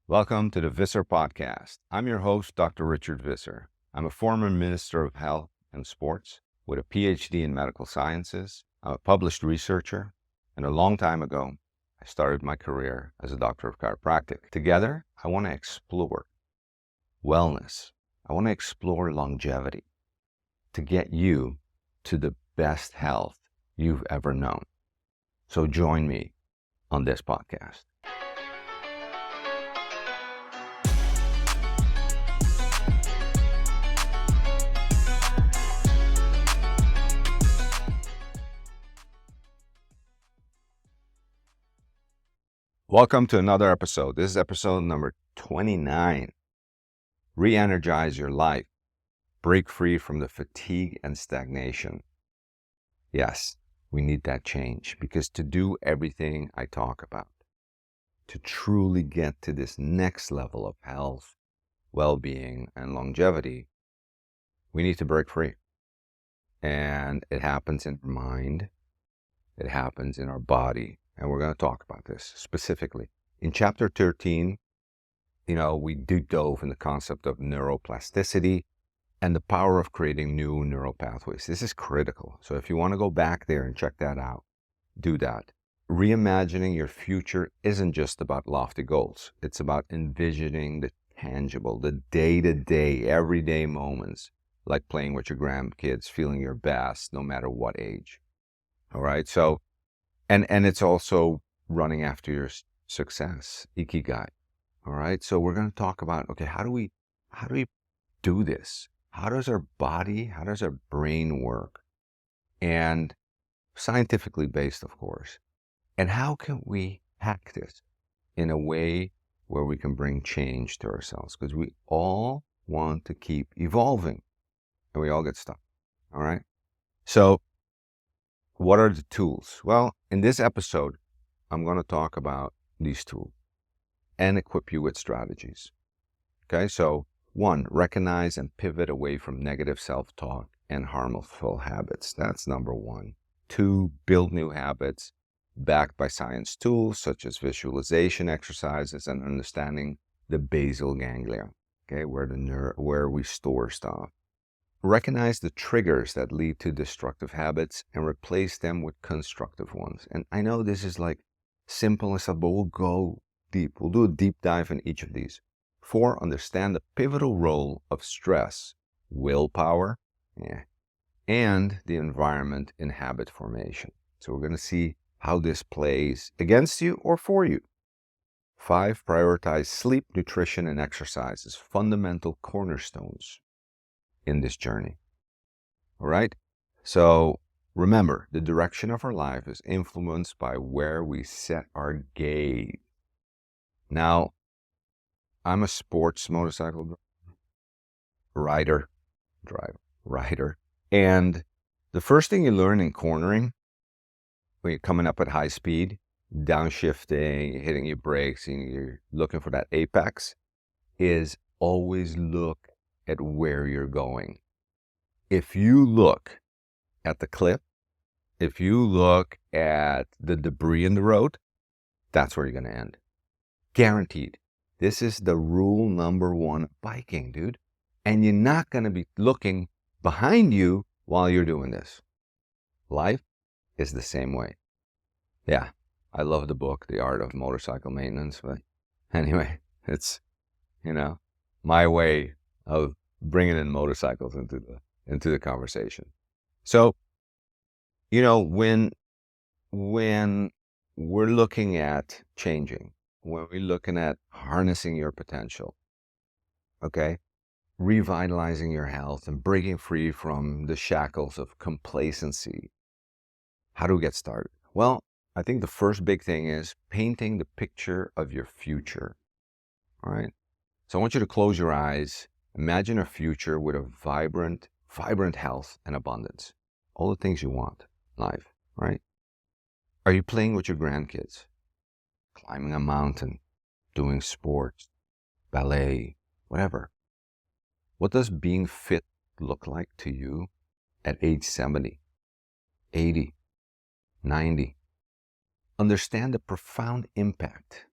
Welcome to the Visser Podcast. I'm your host, Dr. Richard Visser. I'm a former Minister of Health and Sports with a PhD in medical sciences. I'm a published researcher, and a long time ago, I started my career as a doctor of chiropractic. Together, I want to explore wellness. I want to explore longevity to get you to the best health you've ever known. So join me on this podcast. Welcome to another episode. This is episode number 29. Reenergize your life. Break free from the fatigue and stagnation. Yes, we need that change because to do everything I talk about, to truly get to this next level of health, well-being, and longevity, we need to break free. And it happens in our mind. It happens in our body. And we're going to talk about this specifically. In chapter 13, we deep dove in the concept of neuroplasticity and the power of creating new neural pathways. This is critical. So if you want to go back there and check that out, do that. Reimagining your future isn't just about lofty goals. It's about envisioning the tangible, the day-to-day, everyday moments, like playing with your grandkids, feeling your best, no matter what age. All right? So, and it's also running after your success, ikigai. All right. So we're going to talk about, okay, how do we do this? How does our body, how does our brain work? And scientifically based, of course. And how can we hack this in a way where we can bring change to ourselves? Because we all want to keep evolving and we all get stuck. All right. So what are the tools? Well, in this episode, I'm going to talk about these tools and equip you with strategies. Okay, so 1, recognize and pivot away from negative self-talk and harmful habits. That's number 1. 2, build new habits backed by science tools such as visualization exercises and understanding the basal ganglia, okay, where we store stuff. Recognize the triggers that lead to destructive habits and replace them with constructive ones. And I know this is like simple and stuff, but we'll go deep. We'll do a deep dive in each of these. 4, understand the pivotal role of stress, willpower, and the environment in habit formation. So we're going to see how this plays against you or for you. 5, prioritize sleep, nutrition, and exercise as fundamental cornerstones in this journey. All right. So remember, the direction of our life is influenced by where we set our gaze. Now, I'm a sports motorcycle rider, and the first thing you learn in cornering, when you're coming up at high speed, downshifting, hitting your brakes, and you're looking for that apex, is always look at where you're going. If you look at the cliff, if you look at the debris in the road, that's where you're going to end. Guaranteed. This is the rule number 1 of biking, dude. And you're not going to be looking behind you while you're doing this. Life is the same way. Yeah, I love the book, The Art of Motorcycle Maintenance. But anyway, it's, my way of bringing in motorcycles into the conversation. So, when we're looking at changing, when we're looking at harnessing your potential, okay, revitalizing your health and breaking free from the shackles of complacency, how do we get started? Well, I think the first big thing is painting the picture of your future. All right. So I want you to close your eyes. Imagine a future with a vibrant health and abundance. All the things you want in life, right? Are you playing with your grandkids? Climbing a mountain, doing sports, ballet, whatever. What does being fit look like to you at age 70, 80, 90? Understand the profound impact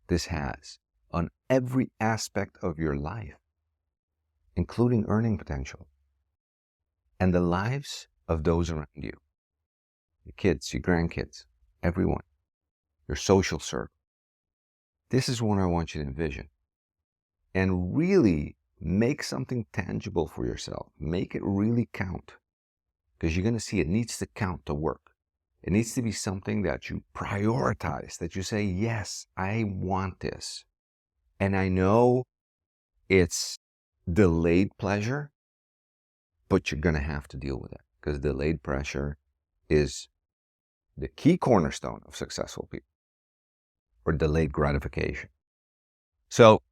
this has on every aspect of your life, including earning potential and the lives of those around you, your kids, your grandkids, everyone, your social circle. This is what I want you to envision. And really make something tangible for yourself. Make it really count. Because you're going to see it needs to count to work. It needs to be something that you prioritize, that you say, yes, I want this. And I know it's delayed pleasure, but you're going to have to deal with it. Because delayed pleasure is the key cornerstone of successful people, or delayed gratification. So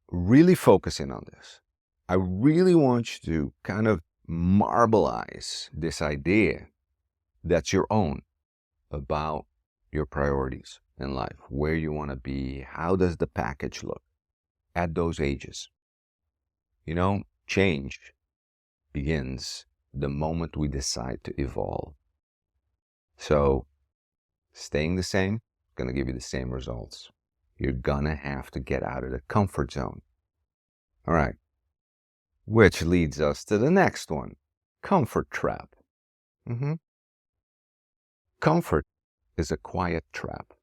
really focusing on this. I really want you to kind of marbleize this idea that's your own about your priorities in life, where you want to be, how does the package look at those ages. You know, change begins the moment we decide to evolve. So staying the same is going to give you the same results. You're going to have to get out of the comfort zone. All right. Which leads us to the next one, comfort trap. Comfort is a quiet trap.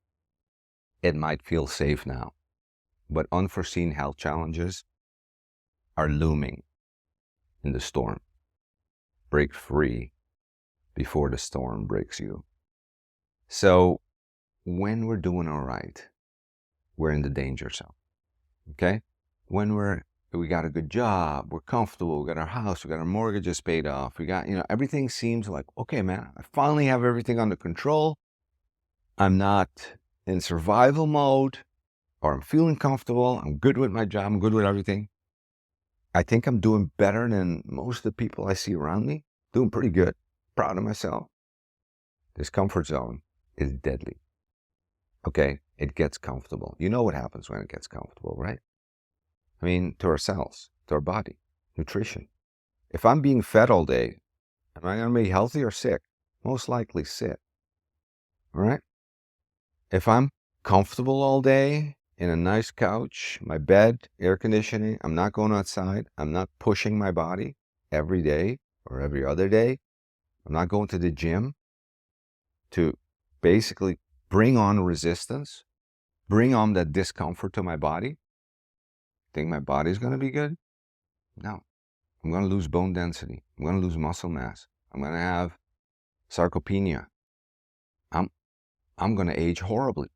It might feel safe now, but unforeseen health challenges are looming in the storm. Break free before the storm breaks you. So when we're doing all right, we're in the danger zone. Okay? When we got a good job, we're comfortable, we got our house, we got our mortgages paid off, we got, everything seems like, okay, man, I finally have everything under control. I'm not in survival mode, or I'm feeling comfortable, I'm good with my job, I'm good with everything. I think I'm doing better than most of the people I see around me. Doing pretty good. Proud of myself. This comfort zone is deadly. Okay? It gets comfortable. You know what happens when it gets comfortable, right? I mean, to ourselves, to our body, nutrition. If I'm being fed all day, am I going to be healthy or sick? Most likely sick. All right? If I'm comfortable all day in a nice couch, my bed, air conditioning, I'm not going outside, I'm not pushing my body every day or every other day, I'm not going to the gym to basically bring on resistance, bring on that discomfort to my body. Think my body's going to be good? No. I'm going to lose bone density. I'm going to lose muscle mass. I'm going to have sarcopenia. I'm going to age horribly.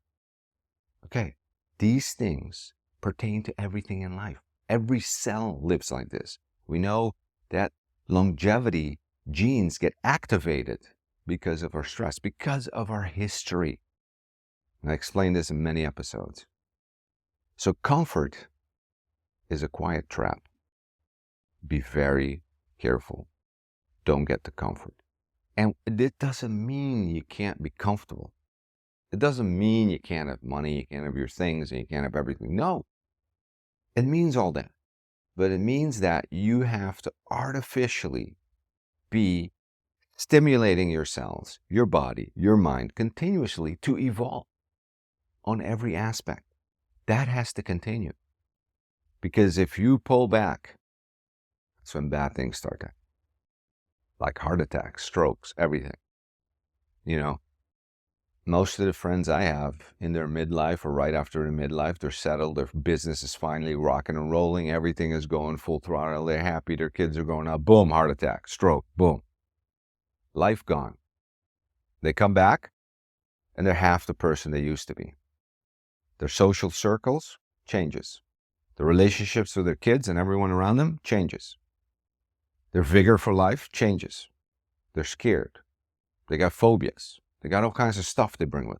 Okay. These things pertain to everything in life. Every cell lives like this. We know that longevity genes get activated because of our stress, because of our history. And I explained this in many episodes. So comfort is a quiet trap. Be very careful. Don't get to comfort. And it doesn't mean you can't be comfortable. It doesn't mean you can't have money, you can't have your things, and you can't have everything. No. It means all that. But it means that you have to artificially be stimulating your cells, your body, your mind continuously to evolve on every aspect. That has to continue. Because if you pull back, that's when bad things start. Like heart attacks, strokes, everything. Most of the friends I have in their midlife or right after their midlife, they're settled, their business is finally rocking and rolling, everything is going full throttle, they're happy, their kids are growing up, boom, heart attack, stroke, boom. Life gone. They come back and they're half the person they used to be. Their social circles changes. The relationships with their kids and everyone around them changes. Their vigor for life changes. They're scared. They got phobias. They got all kinds of stuff they bring with.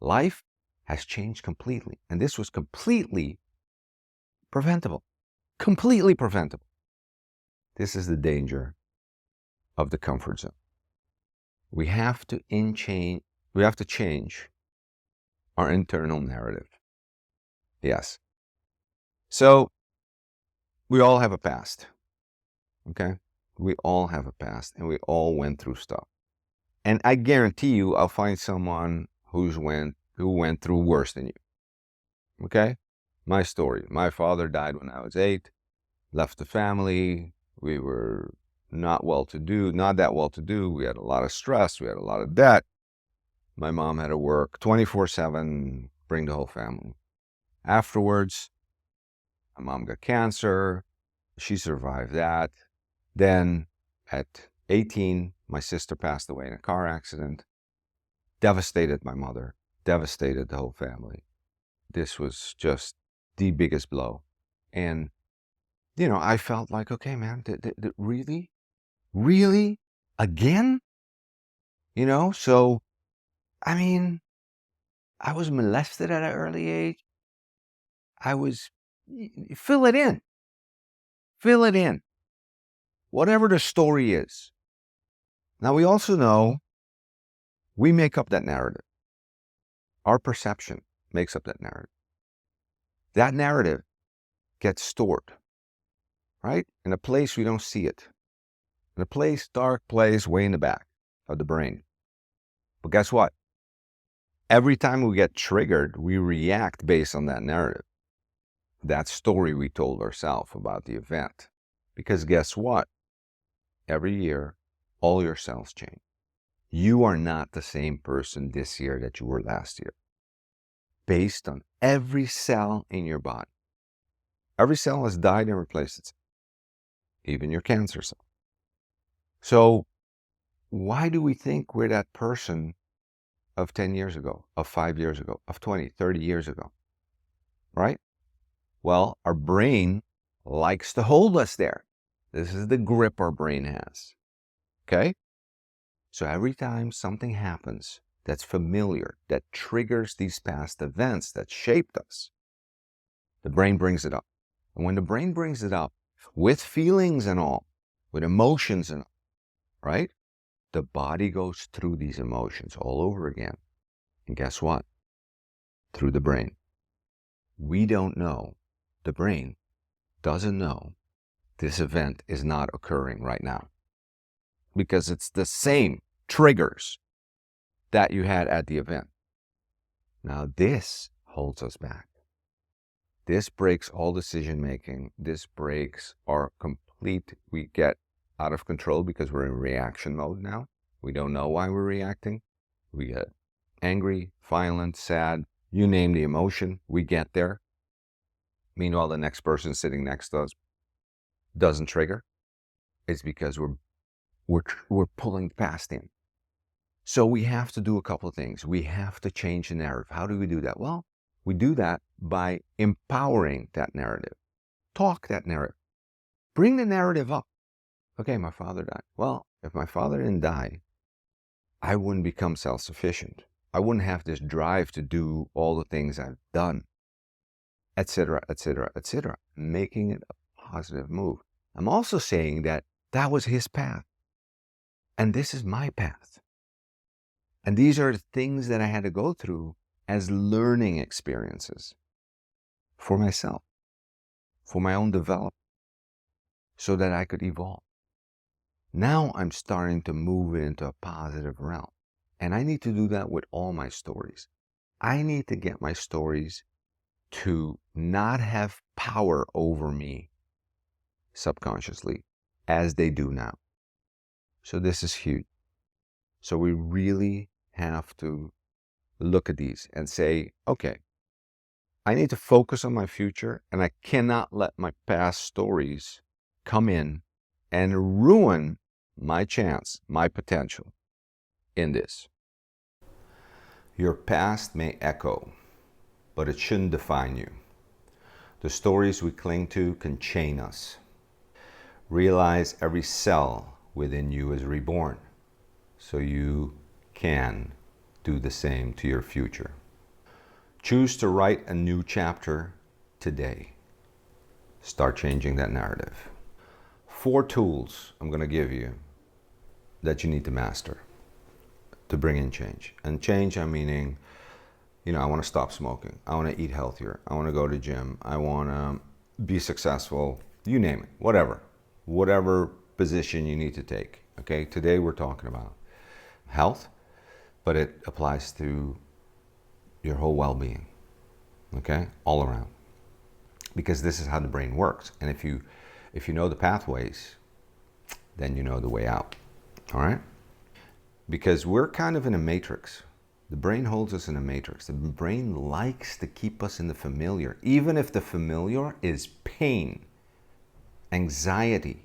Life has changed completely. And this was completely preventable. Completely preventable. This is the danger of the comfort zone. We have to change our internal narrative. Yes. So we all have a past. Okay? We all have a past and we all went through stuff. And I guarantee you I'll find someone who went through worse than you. Okay? My story. My father died when I was 8, left the family. We were not that well to do. We had a lot of stress. We had a lot of debt. My mom had to work 24/7, bring the whole family. Afterwards, my mom got cancer. She survived that. Then at 18, my sister passed away in a car accident. Devastated my mother, devastated the whole family. This was just the biggest blow. And, I felt like, okay, man, really? Really? Again? So, I mean, I was molested at an early age. Fill it in. Fill it in. Whatever the story is. Now, we also know we make up that narrative. Our perception makes up that narrative. That narrative gets stored, right? In a place we don't see it. In a dark place way in the back of the brain. But guess what? Every time we get triggered, we react based on that narrative. That story we told ourselves about the event. Because guess what? Every year, all your cells change. You are not the same person this year that you were last year. Based on every cell in your body. Every cell has died and replaced itself. Even your cancer cell. So, why do we think we're that person of 10 years ago, of 5 years ago, of 20, 30 years ago? Right? Well, our brain likes to hold us there. This is the grip our brain has. Okay? So every time something happens that's familiar, that triggers these past events that shaped us, the brain brings it up. And when the brain brings it up, with feelings and all, with emotions and all, right? The body goes through these emotions all over again. And guess what? Through the brain. We don't know. The brain doesn't know this event is not occurring right now. Because it's the same triggers that you had at the event. Now this holds us back. This breaks all decision making. This breaks we get out of control because we're in reaction mode now. We don't know why we're reacting. We get angry, violent, sad, you name the emotion, we get there. Meanwhile, the next person sitting next to us doesn't trigger. It's because we're pulling past him. So we have to do a couple of things. We have to change the narrative. How do we do that? Well, we do that by empowering that narrative. Talk that narrative. Bring the narrative up. Okay, my father died. Well, if my father didn't die, I wouldn't become self-sufficient. I wouldn't have this drive to do all the things I've done, etc., etc., etc. Making it a positive move. I'm also saying that was his path. And this is my path. And these are the things that I had to go through as learning experiences for myself, for my own development, so that I could evolve. Now I'm starting to move into a positive realm. And I need to do that with all my stories. I need to get my stories to not have power over me subconsciously as they do now. So this is huge. So we really have to look at these and say, okay, I need to focus on my future, and I cannot let my past stories come in and ruin my chance, my potential in this. Your past may echo, but it shouldn't define you. The stories we cling to can chain us. Realize every cell within you is reborn, so you can do the same to your future. Choose to write a new chapter today. Start changing that narrative. 4 tools I'm going to give you that you need to master to bring in change. And change, I'm meaning, I want to stop smoking. I want to eat healthier. I want to go to gym. I want to be successful. You name it, whatever position you need to take. Okay, today we're talking about health, but it applies to your whole well-being. Okay, all around. because this is how the brain works. And if you know the pathways, then you know the way out. All right? Because we're kind of in a matrix. The brain holds us in a matrix. The brain likes to keep us in the familiar, even if the familiar is pain, anxiety,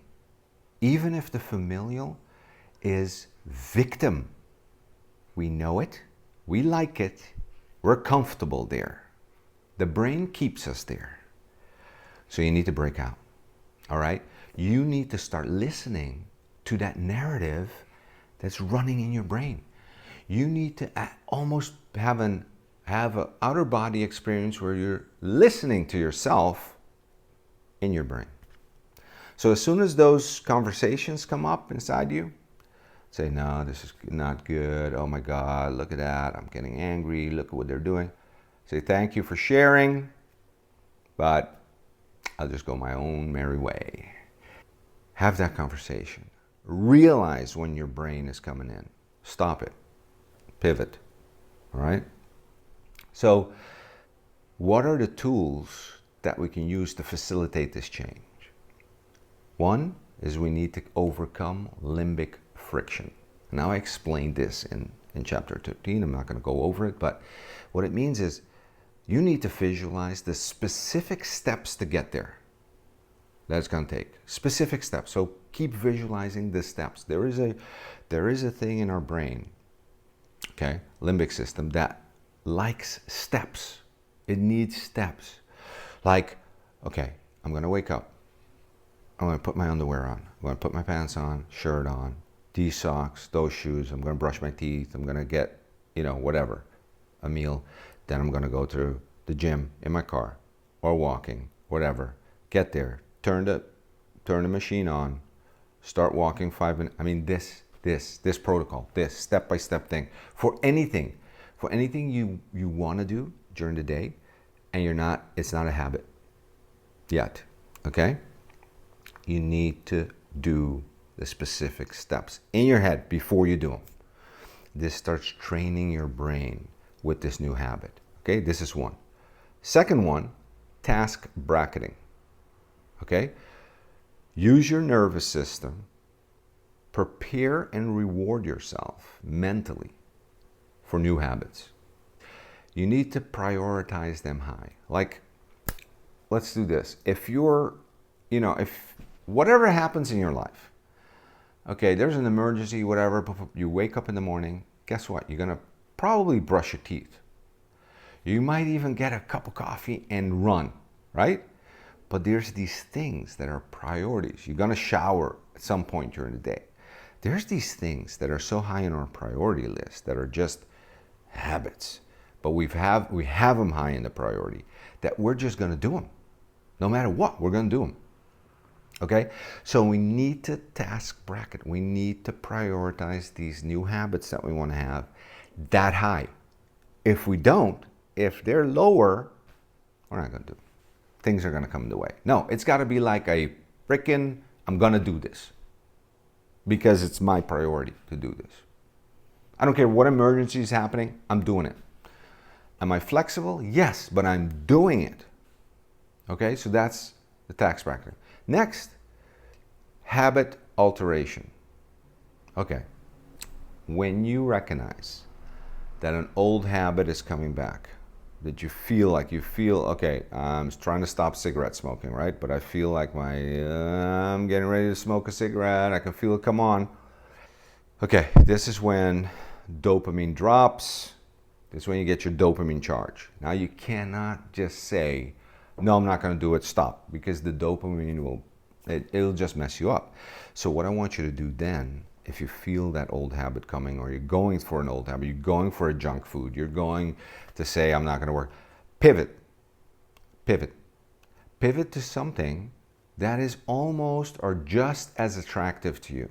even if the familial is victim. We know it, we like it, we're comfortable there. The brain keeps us there. So you need to break out, all right? You need to start listening to that narrative that's running in your brain. You need to almost have an outer body experience where you're listening to yourself in your brain. So as soon as those conversations come up inside you, say, no, this is not good. Oh my God, look at that. I'm getting angry. Look at what they're doing. Say, thank you for sharing, but I'll just go my own merry way. Have that conversation. Realize when your brain is coming in. Stop it. Pivot. All right? So, what are the tools that we can use to facilitate this change? One is we need to overcome limbic friction. Now I explained this in chapter 13. I'm not going to go over it, but what it means is you need to visualize the specific steps to get there. That's going to take specific steps. So keep visualizing the steps. There is a thing in our brain, okay, limbic system, that likes steps. It needs steps. Like, okay, I'm going to wake up. I'm going to put my underwear on. I'm going to put my pants on, shirt on, these socks, those shoes. I'm going to brush my teeth. I'm going to get, whatever, a meal. Then I'm going to go to the gym in my car or walking, whatever. Get there, turn the machine on, start walking 5 minutes. I mean, this protocol, this step-by-step thing for anything you want to do during the day, and it's not a habit yet, okay? You need to do the specific steps in your head before you do them. This starts training your brain with this new habit. Okay, this is one. Second one, task bracketing. Okay, use your nervous system. Prepare and reward yourself mentally for new habits. You need to prioritize them high. Like, let's do this. If whatever happens in your life, okay, there's an emergency, whatever, you wake up in the morning, guess what? You're going to probably brush your teeth. You might even get a cup of coffee and run, right? But there's these things that are priorities. You're going to shower at some point during the day. There's these things that are so high on our priority list that are just habits. But we have them high in the priority that we're just going to do them. No matter what, we're going to do them. Okay, so we need to task bracket. We need to prioritize these new habits that we want to have that high. If we don't, if they're lower, we're not going to do it. Things are going to come the way. No, it's got to be like a freaking, I'm going to do this because it's my priority to do this. I don't care what emergency is happening, I'm doing it. Am I flexible? Yes, but I'm doing it. Okay, so that's the task bracket. Next, habit alteration. Okay, when you recognize that an old habit is coming back, that you feel, okay, I'm trying to stop cigarette smoking, right? But I feel like I'm getting ready to smoke a cigarette. I can feel it come on. Okay, this is when dopamine drops. This is when you get your dopamine charge. Now you cannot just say, no, I'm not going to do it, stop, because the dopamine it'll just mess you up. So what I want you to do then, if you feel that old habit coming, or you're going for an old habit, you're going for a junk food, you're going to say, I'm not going to work, pivot to something that is almost or just as attractive to you,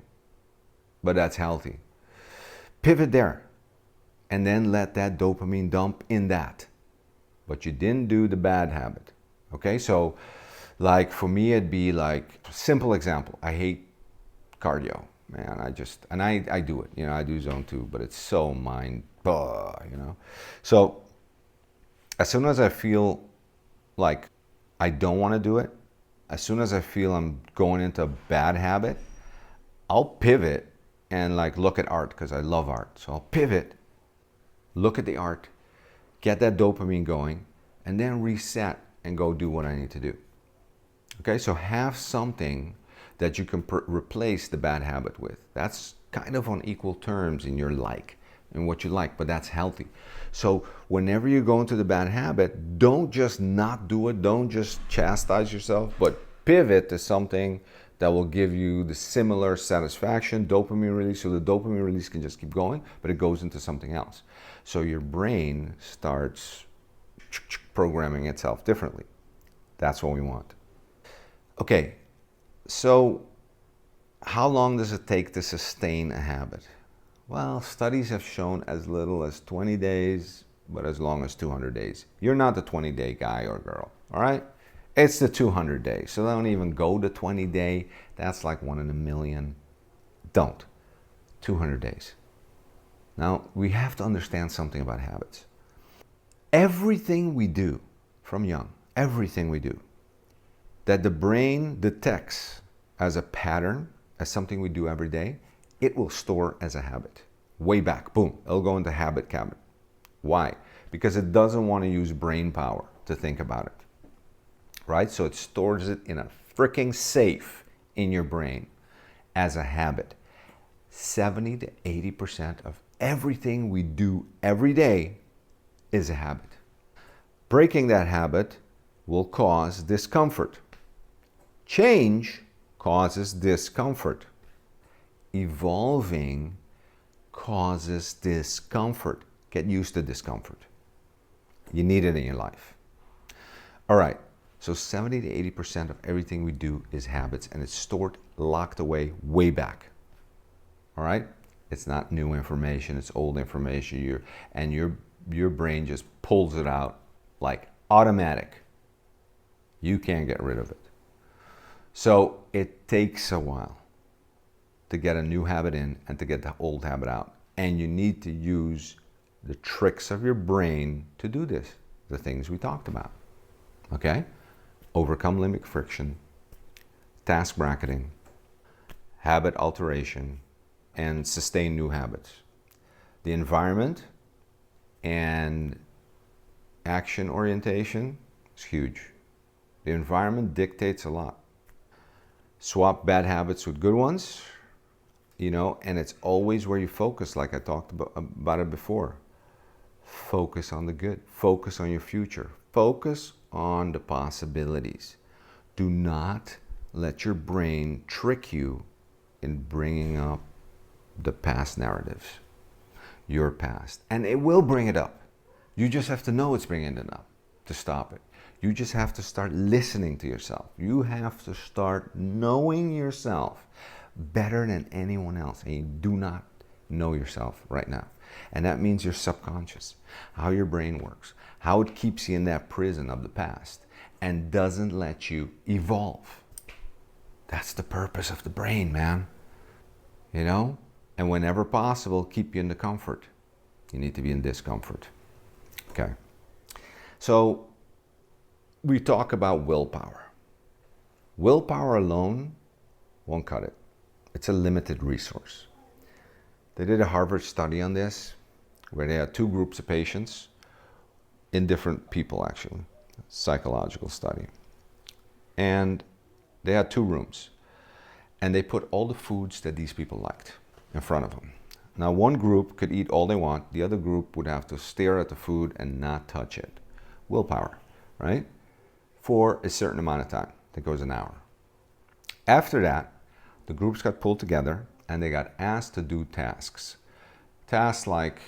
but that's healthy. Pivot there, and then let that dopamine dump in that. But you didn't do the bad habit. Okay, so like for me, it'd be like, simple example, I hate cardio, man. I do it, I do zone 2, but it's so So as soon as I feel like I don't want to do it, as soon as I feel I'm going into a bad habit, I'll pivot and like look at art because I love art. So I'll pivot, look at the art, get that dopamine going, and then reset and go do what I need to do. Okay, so have something that you can replace the bad habit with. That's kind of on equal terms in your like and what you like, but that's healthy. So whenever you go into the bad habit, don't just not do it. Don't just chastise yourself, but pivot to something that will give you the similar satisfaction, dopamine release. So the dopamine release can just keep going, but it goes into something else. So your brain starts programming itself differently. That's what we want. Okay, so how long does it take to sustain a habit? Well, studies have shown as little as 20 days, but as long as 200 days. You're not the 20-day guy or girl, all right? It's the 200 days. So don't even go to 20-day. That's like 1 in a million. Don't. 200 days. Now, we have to understand something about habits. Everything we do from young, everything we do, that the brain detects as a pattern, as something we do every day, it will store as a habit. Way back, boom, it'll go into habit cabinet. Why? Because it doesn't want to use brain power to think about it, right? So it stores it in a freaking safe in your brain as a habit. 70 to 80% of everything we do every day is a habit. Breaking that habit will cause discomfort. Change causes discomfort. Evolving causes discomfort. Get used to discomfort. You need it in your life. All right, so 70 to 80% of everything we do is habits, and it's stored, locked away way back. All right? It's not new information, it's old information. Your brain just pulls it out like automatic. You can't get rid of it. So it takes a while to get a new habit in and to get the old habit out. And you need to use the tricks of your brain to do this, the things we talked about. Okay? Overcome limbic friction, task bracketing, habit alteration, and sustain new habits. The environment and action orientation is huge. The environment dictates a lot. Swap bad habits with good ones, and it's always where you focus, like I talked about it before. Focus on the good. Focus on your future. Focus on the possibilities. Do not let your brain trick you in bringing up the past narratives, your past. And it will bring it up. You just have to know it's bringing it up to stop it. You just have to start listening to yourself. You have to start knowing yourself better than anyone else. And you do not know yourself right now. And that means your subconscious, how your brain works, how it keeps you in that prison of the past and doesn't let you evolve. That's the purpose of the brain, man. And whenever possible, keep you in the comfort. You need to be in discomfort. Okay. So we talk about willpower. Willpower alone won't cut it. It's a limited resource. They did a Harvard study on this where they had 2 groups of patients, in different people actually, psychological study. And they had 2 rooms. And they put all the foods that these people liked in front of them. Now one group could eat all they want. The other group would have to stare at the food and not touch it. Willpower, right? For a certain amount of time. I think it was an hour. After that, the groups got pulled together and they got asked to do tasks. Tasks like,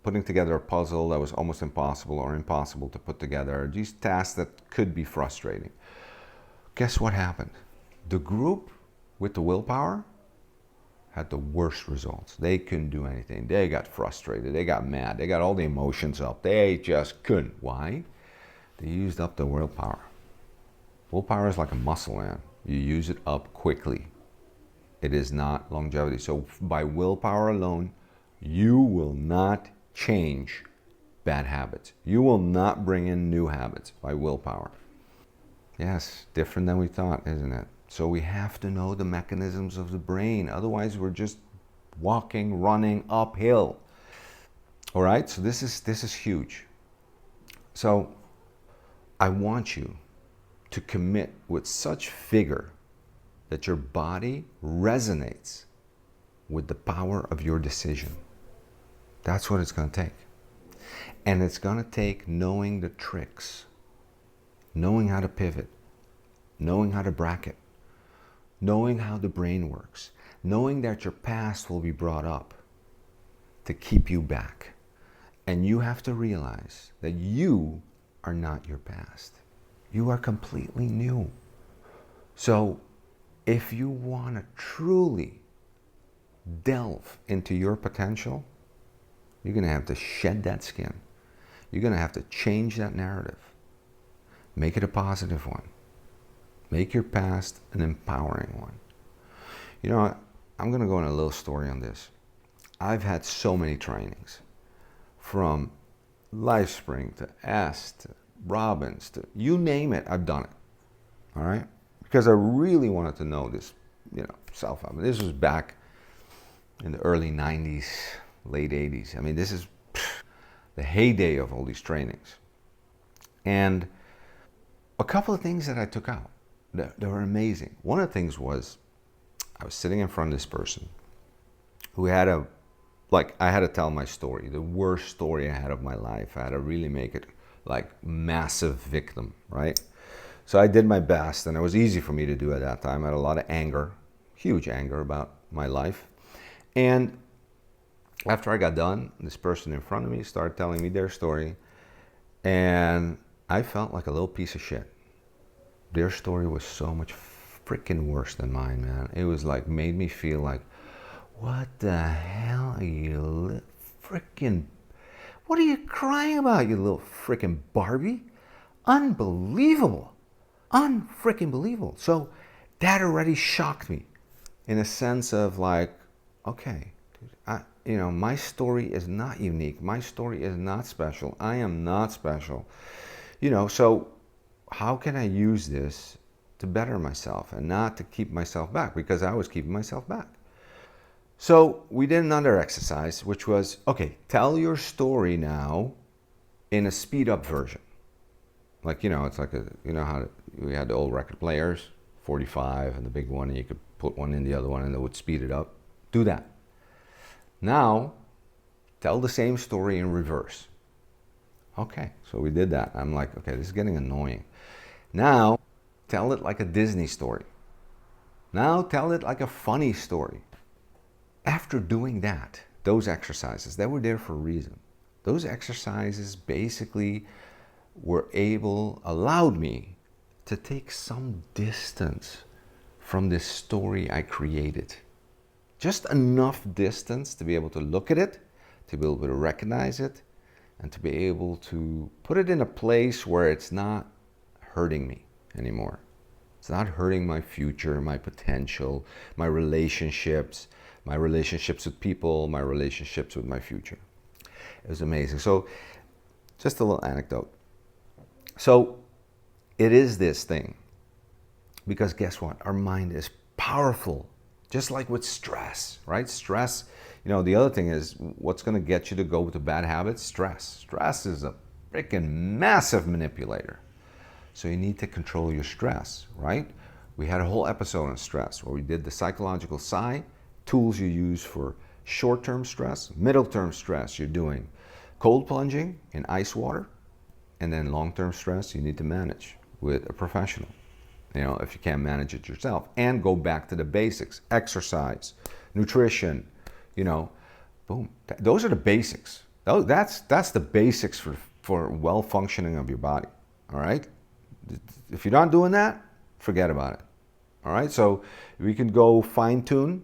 putting together a puzzle that was almost impossible or impossible to put together. These tasks that could be frustrating. Guess what happened? The group with the willpower had the worst results. They couldn't do anything. They got frustrated. They got mad. They got all the emotions up. They just couldn't. Why? They used up the willpower. Willpower is like a muscle, man. You use it up quickly. It is not longevity. So by willpower alone, you will not change bad habits. You will not bring in new habits by willpower. Yes, different than we thought, isn't it? So we have to know the mechanisms of the brain. Otherwise, we're just walking, running uphill. All right, so this is huge. So I want you to commit with such vigor that your body resonates with the power of your decision. That's what it's going to take. And it's going to take knowing the tricks, knowing how to pivot, knowing how to bracket, knowing how the brain works, knowing that your past will be brought up to keep you back. And you have to realize that you are not your past. You are completely new. So if you want to truly delve into your potential, you're going to have to shed that skin. You're going to have to change that narrative. Make it a positive one. Make your past an empowering one. You know, I'm going to go on a little story on this. I've had so many trainings, from LifeSpring to S to Robbins to you name it, I've done it. All right? Because I really wanted to know this, self-help. This was back in the early 90s, late 80s. I mean, this is the heyday of all these trainings. And a couple of things that I took out that were amazing. One of the things was I was sitting in front of this person who had I had to tell my story, the worst story I had of my life. I had to really make it like massive victim, right? So I did my best, and it was easy for me to do at that time. I had a lot of anger, huge anger about my life. And after I got done, this person in front of me started telling me their story, and I felt like a little piece of shit. Their story was so much freaking worse than mine, man. It was like, made me feel like, what the hell are you freaking, what are you crying about, you little freaking Barbie? Unbelievable. Unfreaking believable. So that already shocked me in a sense of like, okay, dude, my story is not unique. My story is not special. I am not special. So how can I use this to better myself and not to keep myself back? Because I was keeping myself back. So we did another exercise, which was, okay, tell your story now in a speed up version. Like, it's like how we had the old record players, 45 and the big one, and you could put one in the other one and it would speed it up. Do that. Now, tell the same story in reverse. Okay, so we did that. I'm like, okay, this is getting annoying. Now, tell it like a Disney story. Now, tell it like a funny story. After doing that, those exercises, they were there for a reason. Those exercises basically allowed me to take some distance from this story I created. Just enough distance to be able to look at it, to be able to recognize it, and to be able to put it in a place where it's not hurting me anymore. It's not hurting my future, my potential, my relationships with people, my relationships with my future. It was amazing. So just a little anecdote. So it is this thing, because guess what? Our mind is powerful, just like with stress, right? Stress, the other thing is what's going to get you to go to bad habits? Stress. Stress is a freaking massive manipulator. So you need to control your stress, right? We had a whole episode on stress where we did the psychological psi, tools you use for short-term stress, middle-term stress, you're doing cold plunging in ice water, and then long-term stress you need to manage with a professional, if you can't manage it yourself. And go back to the basics, exercise, nutrition, boom. Those are the basics. That's the basics for well-functioning of your body, all right? If you're not doing that, forget about it, all right? So we can go fine-tune.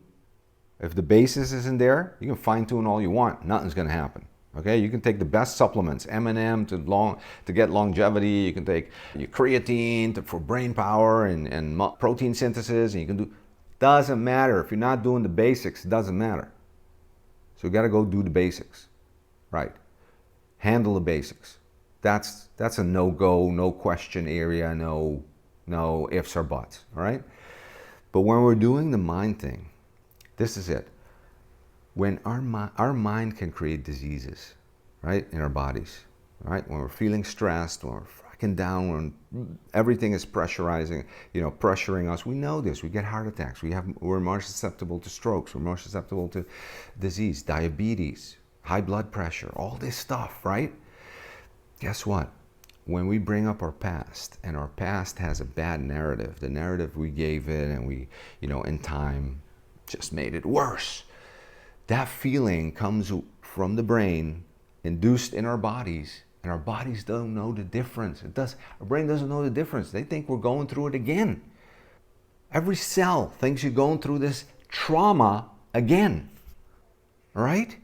If the basis isn't there, you can fine-tune all you want. Nothing's going to happen. Okay, you can take the best supplements, M&M to get longevity. You can take your creatine for brain power and protein synthesis, and you can do. Doesn't matter if you're not doing the basics. It doesn't matter. So you got to go do the basics, right? Handle the basics. That's a no-go, no question area, no ifs or buts, all right? But when we're doing the mind thing, this is it. When our mind can create diseases, right, in our bodies, right? When we're feeling stressed, when we're fucking down, when everything is pressurizing, pressuring us, we know this. We get heart attacks. We're more susceptible to strokes. We're more susceptible to disease, diabetes, high blood pressure, all this stuff, right? Guess what? When we bring up our past, and our past has a bad narrative, the narrative we gave it, and we, in time, just made it worse. That feeling comes from the brain, induced in our bodies, and our bodies don't know the difference. Our brain doesn't know the difference. They think we're going through it again. Every cell thinks you're going through this trauma again. All right?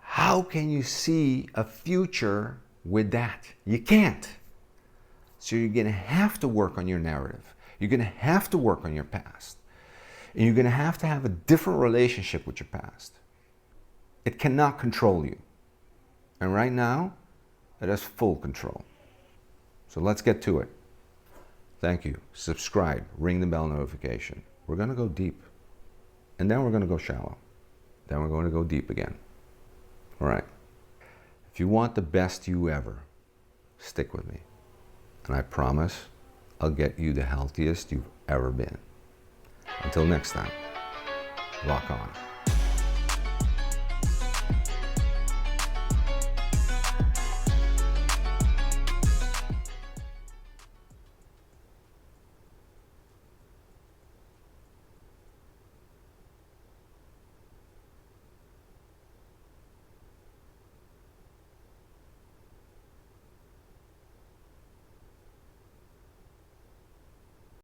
How can you see a future with that? You can't. So you're going to have to work on your narrative. You're going to have to work on your past. And you're going to have a different relationship with your past. It cannot control you. And right now, it has full control. So let's get to it. Thank you. Subscribe. Ring the bell notification. We're going to go deep. And then we're going to go shallow. Then we're going to go deep again. All right. If you want the best you ever, stick with me. And I promise I'll get you the healthiest you've ever been. Until next time, rock on.